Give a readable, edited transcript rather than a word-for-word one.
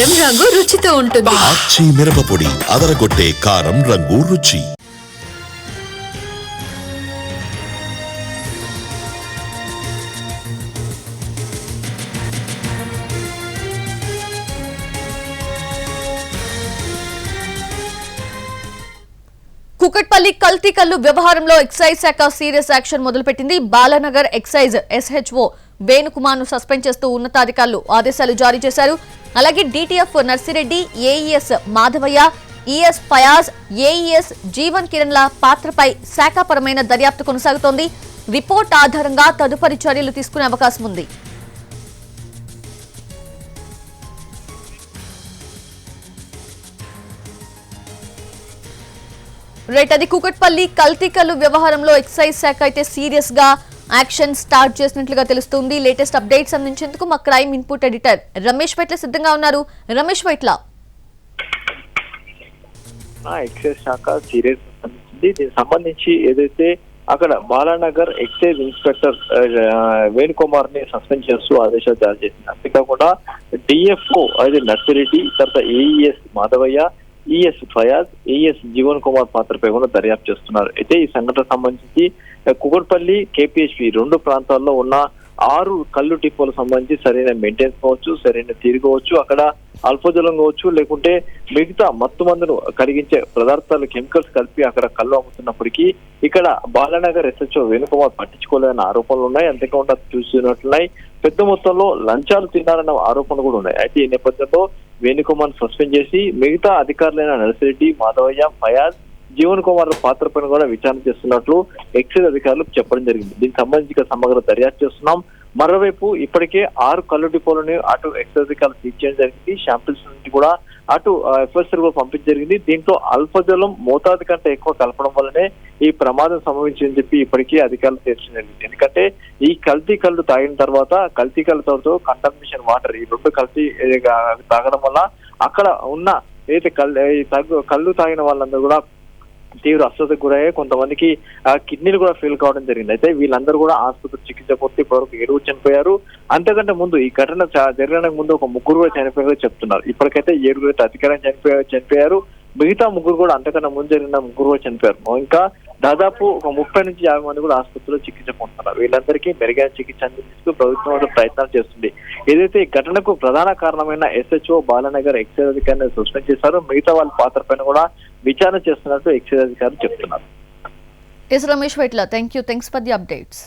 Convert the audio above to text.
కారం రంగు రుచితో ఉంటుంది. ఆచి మిరపపొడి అదరగొట్టే కారం రంగు రుచి. కుకట్పల్లి కల్తీ కల్లు వ్యవహారంలో ఎక్సైజ్ శాఖ సీరియస్ యాక్షన్ మొదలుపెట్టింది. బాలానగర్ ఎక్సైజ్ SHO వేణుకుమార్ ను సస్పెండ్ చేస్తూ ఉన్నతాధికారులు ఆదేశాలు జారీ చేశారు. అలాగే DTF Narsireddy, AES Madhavayya, ES Fayaz, AES Jeevan కిరణ్ల పాత్రపై శాఖాపరమైన దర్యాప్తు కొనసాగుతోంది. రిపోర్ట్ ఆధారంగా తదుపరి చర్యలు తీసుకునే అవకాశం ఉంది. అది కుకట్పల్లి కల్తీ కల్లు వ్యవహారంలో ఎక్సైజ్ శాఖ అయితే సీరియస్ గా యాక్షన్ స్టార్ట్ చేసినట్లుగా తెలుస్తుంది. లేటెస్ట్ అప్డేట్స్ అందించేందుకు మా crime input editor Ramesh Paitla సిద్ధంగా ఉన్నారు. రమేష్ పైట్ల, ఎక్సైజ్ శాఖ సీరియస్ దీనికి సంబంధించి ఏదైతే అక్కడ బాలానగర్ ఎక్సైజ్ ఇన్స్పెక్టర్ వేణుకుమార్ ని సస్పెండ్ చేస్తూ ఆదేశాలు జారీ చేసింది. అంతేకాకుండా DFO అది నర్సిరెడ్డి, తర్వాత AES Madhavayya, ES Fayaz, AES Jeevan Kumar పాత్రపై కూడా దర్యాప్తు చేస్తున్నారు. అయితే ఈ సంఘటన సంబంధించి కుకట్పల్లి KPHP రెండు ప్రాంతాల్లో ఉన్న 6 కల్లు డిపోలకు సంబంధించి సరైన మెయింటెనెన్స్ కావచ్చు, సరైన తీరుకోవచ్చు, అక్కడ అల్పజలం కావచ్చు, లేకుంటే మిగతా మత్తు మందును కలిగించే పదార్థాలు కెమికల్స్ కలిపి అక్కడ కళ్ళు అమ్ముతున్నప్పటికీ ఇక్కడ బాలానగర్ SHO వేణుకుమార్ పట్టించుకోలేదన్న ఆరోపణలు ఉన్నాయి. అంతేకాకుండా చూసినట్లున్నాయి, పెద్ద మొత్తంలో లంచాలు తిన్నారన్న ఆరోపణలు కూడా ఉన్నాయి. అయితే ఈ నేపథ్యంలో వేణుకుమార్ సస్పెండ్ చేసి మిగతా అధికారులైన నర్సిరెడ్డి, మాధవయ్య, ఫయాజ్, జీవన్ కుమార్ పాత్రపైన కూడా విచారణ చేస్తున్నట్లు ఎక్సైజ్ అధికారులు చెప్పడం జరిగింది. దీనికి సంబంధించి సమగ్ర దర్యాప్తు చేస్తున్నాం. మరోవైపు ఇప్పటికే 6 కల్లు డిపోలను అటు ఎక్సైజ్ అధికారులు సీజ్ చేయడం జరిగింది. శాంపిల్స్ నుంచి కూడా అటు FSR కూడా పంపించడం జరిగింది. దీంట్లో అల్పజలం మోతాదు కంటే ఎక్కువ కలపడం వల్లనే ఈ ప్రమాదం సంభవించిందని చెప్పి ఇప్పటికీ అధికారులు తెలిసింది. ఎందుకంటే ఈ కల్తీ కళ్ళు తాగిన తర్వాత కల్తీ కళ్ళతో కంటామినేషన్ వాటర్ ఈ రెండు కల్తీ తాగడం వల్ల అక్కడ ఉన్న ఏదైతే కళ్ళు తాగిన వాళ్ళందరూ కూడా తీవ్ర అస్వస్థకు గురయ్యాయి. కొంతమందికి కిడ్నీలు కూడా ఫెయిల్ కావడం జరిగింది. అయితే వీళ్ళందరూ కూడా ఆసుపత్రి చికిత్స పొంది ఇప్పటివరకు 7 చనిపోయారు. అంతకంటే ముందు ఈ ఘటన జరగడానికి ముందు ఒక 3 కూడా చనిపోయారు చెప్తున్నారు. ఇప్పటికైతే 7 అయితే అధికారంగా చనిపోయారు. మిగతా 3 కూడా అంతకన్నా ముందు జరిగిన 3 కూడా చనిపోయారు. ఇంకా దాదాపు ఒక 30 నుంచి 50 మంది కూడా ఆసుపత్రిలో చికిత్స పొందుతున్నారు. వీళ్ళందరికీ మెరుగైన చికిత్స అందించేందుకు ప్రభుత్వం ప్రయత్నాలు చేస్తుంది. ఏదైతే ఈ ఘటనకు ప్రధాన కారణమైన SHO బాలానగర్ ఎక్సైజ్ అధికారిని సస్పెండ్ చేశారు. మిగతా వాళ్ళ పాత్ర పైన కూడా విచారణ చేస్తున్నట్టు ఎక్సైజ్ అధికారులు చెప్తున్నారు. Ramesh Paitla, thanks for the updates.